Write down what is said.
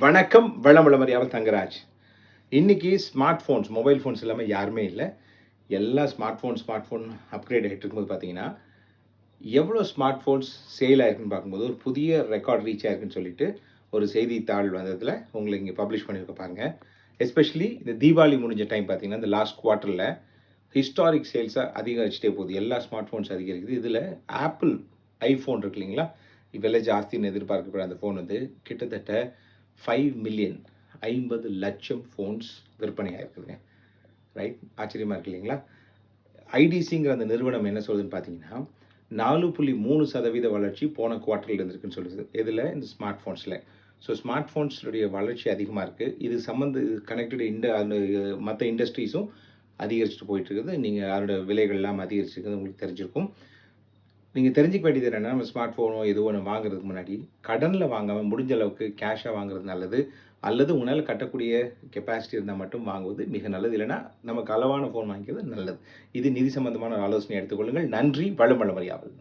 வணக்கம் வளமுளமறியாமல் தங்கராஜ். இன்னைக்கு smart phones, mobile phones இல்லாமல் யாருமே இல்லை. எல்லா ஸ்மார்ட் ஃபோன் அப்கிரேட் ஆகிட்டு இருக்கும்போது பார்த்தீங்கன்னா, எவ்வளோ ஸ்மார்ட் ஃபோன்ஸ் சேல் ஆயிருக்குன்னு பார்க்கும்போது, ஒரு புதிய ரெக்கார்ட் ரீச் ஆயிருக்குன்னு சொல்லிட்டு ஒரு செய்தித்தாள் வந்ததில் உங்களுக்கு இங்கே பப்ளிஷ் பண்ணியிருக்க பாருங்க. எஸ்பெஷலி இந்த தீபாவளி முடிஞ்ச டைம் பார்த்தீங்கன்னா, இந்த லாஸ்ட் குவார்ட்டரில் ஹிஸ்டாரிக் சேல்ஸாக அதிகரிச்சுட்டே போகுது. எல்லா ஸ்மார்ட் ஃபோன்ஸ் அதிகரிக்குது. இதில் ஆப்பிள் ஐஃபோன் இருக்கு இல்லைங்களா, விலை ஜாஸ்தின்னு எதிர்பார்க்கப்படுற அந்த ஃபோன் வந்து கிட்டத்தட்ட 5 மில்லியன் 50 லட்சம் ஃபோன்ஸ் விற்பனை ஆயிருக்குதுங்க. ரைட், ஆச்சரியமாக இருக்கு இல்லைங்களா? ஐடிசிங்கிற அந்த நிறுவனம் என்ன சொல்லுதுன்னு பார்த்தீங்கன்னா, 4.3% வளர்ச்சி போன குவார்ட்டரில் இருந்திருக்குன்னு சொல்லுது. இதில் இந்த ஸ்மார்ட் ஃபோன்ஸில். ஸோ ஸ்மார்ட் ஃபோன்ஸுடைய வளர்ச்சி அதிகமாக இருக்குது. இது கனெக்டட் அந்த மற்ற இண்டஸ்ட்ரீஸும் அதிகரிச்சுட்டு போயிட்டுருக்குது. நீங்கள் அதோட விலைகள்லாம் அதிகரிச்சிருக்குது உங்களுக்கு தெரிஞ்சிருக்கும். நீங்கள் தெரிஞ்சுக்க வேண்டியது என்னென்னா, நம்ம ஸ்மார்ட் ஃபோனோ எதுவோ ஒன்று வாங்குறதுக்கு முன்னாடி கடனில் வாங்காமல் முடிஞ்ச அளவுக்கு கேஷாக வாங்குறது நல்லது. அல்லது உங்களால் கட்டக்கூடிய கெப்பாசிட்டி இருந்தால் மட்டும் வாங்குவது மிக நல்லது. இல்லைன்னா நமக்கு அளவான ஃபோன் வாங்கிக்கிறது நல்லது. இது நிதி சம்பந்தமான ஒரு ஆலோசனை எடுத்துக்கொள்ளுங்கள். நன்றி. வளம் வளமறியாமல்.